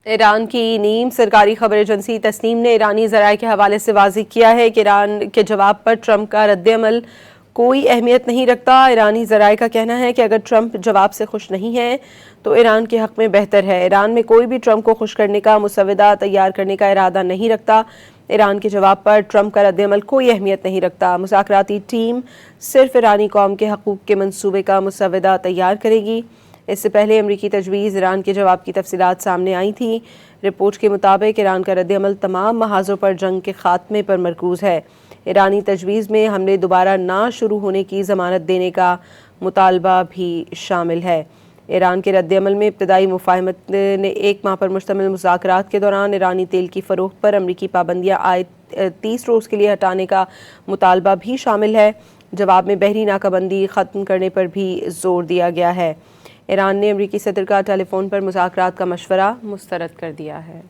ایران کی نیم سرکاری خبر ایجنسی تسنیم نے ایرانی ذرائع کے حوالے سے واضح کیا ہے کہ ایران کے جواب پر ٹرمپ کا رد عمل کوئی اہمیت نہیں رکھتا۔ ایرانی ذرائع کا کہنا ہے کہ اگر ٹرمپ جواب سے خوش نہیں ہے تو ایران کے حق میں بہتر ہے۔ ایران میں کوئی بھی ٹرمپ کو خوش کرنے کا مسودہ تیار کرنے کا ارادہ نہیں رکھتا۔ ایران کے جواب پر ٹرمپ کا رد عمل کوئی اہمیت نہیں رکھتا۔ مذاکراتی ٹیم صرف ایرانی قوم کے حقوق کے منصوبے کا مسودہ تیار کرے گی۔ اس سے پہلے امریکی تجویز ایران کے جواب کی تفصیلات سامنے آئی تھیں۔ رپورٹ کے مطابق ایران کا رد عمل تمام محاذوں پر جنگ کے خاتمے پر مرکوز ہے۔ ایرانی تجویز میں حملے دوبارہ نہ شروع ہونے کی ضمانت دینے کا مطالبہ بھی شامل ہے۔ ایران کے رد عمل میں ابتدائی مفاہمت نے 1 ماہ پر مشتمل مذاکرات کے دوران ایرانی تیل کی فروخت پر امریکی پابندیاں عائد 30 روز کے لیے ہٹانے کا مطالبہ بھی شامل ہے۔ جواب میں بحری ناکہ بندی ختم کرنے پر بھی زور دیا گیا ہے۔ ایران نے امریکی صدر کا ٹیلی فون پر مذاکرات کا مشورہ مسترد کر دیا ہے۔